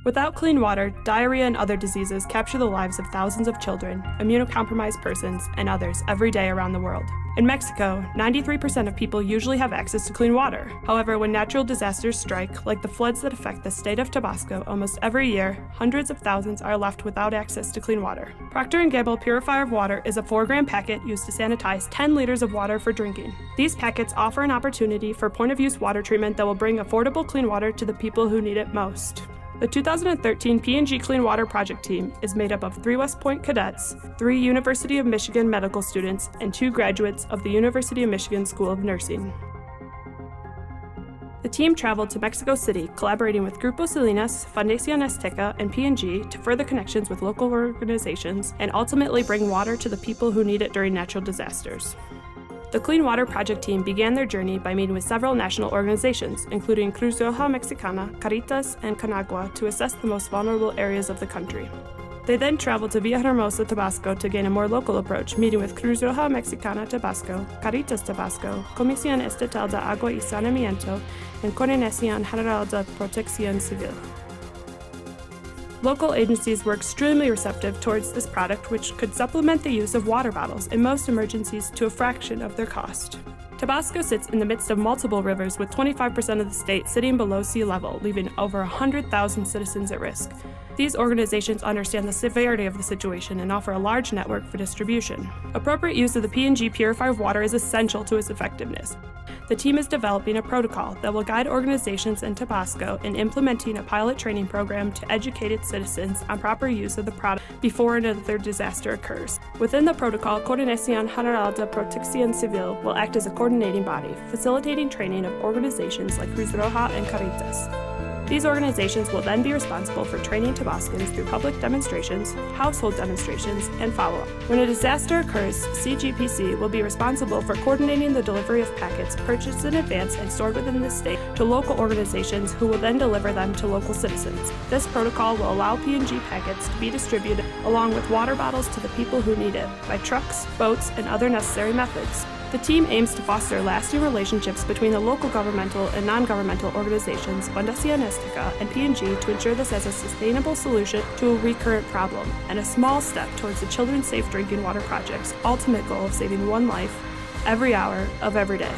Without clean water, diarrhea and other diseases capture the lives of thousands of children, immunocompromised persons, and others every day around the world. In Mexico, 93% of people usually have access to clean water. However, when natural disasters strike, like the floods that affect the state of Tabasco almost every year, hundreds of thousands are left without access to clean water. Procter & Gamble Purifier of Water is a 4-gram packet used to sanitize 10 liters of water for drinking. These packets offer an opportunity for point-of-use water treatment that will bring affordable clean water to the people who need it most. The 2013 P&G Clean Water Project team is made up of 3 West Point Cadets, 3 University of Michigan medical students, and 2 graduates of the University of Michigan School of Nursing. The team traveled to Mexico City, collaborating with Grupo Salinas, Fundación Azteca, and P&G to further connections with local organizations and ultimately bring water to the people who need it during natural disasters. The Clean Water Project team began their journey by meeting with several national organizations, including Cruz Roja Mexicana, Caritas, and Conagua, to assess the most vulnerable areas of the country. They then traveled to Villahermosa, Tabasco to gain a more local approach, meeting with Cruz Roja Mexicana Tabasco, Caritas Tabasco, Comisión Estatal de Agua y Saneamiento, and Coordinación General de Protección Civil. Local agencies were extremely receptive towards this product, which could supplement the use of water bottles in most emergencies to a fraction of their cost. Tabasco sits in the midst of multiple rivers, with 25% of the state sitting below sea level, leaving over 100,000 citizens at risk. These organizations understand the severity of the situation and offer a large network for distribution. Appropriate use of the P&G Purifier of Water is essential to its effectiveness. The team is developing a protocol that will guide organizations in Tabasco in implementing a pilot training program to educate its citizens on proper use of the product before another disaster occurs. Within the protocol, Coordinación General de Protección Civil will act as a coordinating body, facilitating training of organizations like Cruz Roja and Caritas. These organizations will then be responsible for training Tabascans through public demonstrations, household demonstrations, and follow-up. When a disaster occurs, CGPC will be responsible for coordinating the delivery of packets purchased in advance and stored within the state to local organizations who will then deliver them to local citizens. This protocol will allow P&G packets to be distributed along with water bottles to the people who need it by trucks, boats, and other necessary methods. The team aims to foster lasting relationships between the local governmental and non-governmental organizations, Fundación Azteca, and P&G to ensure this as a sustainable solution to a recurrent problem and a small step towards the Children's Safe Drinking Water Project's ultimate goal of saving one life every hour of every day.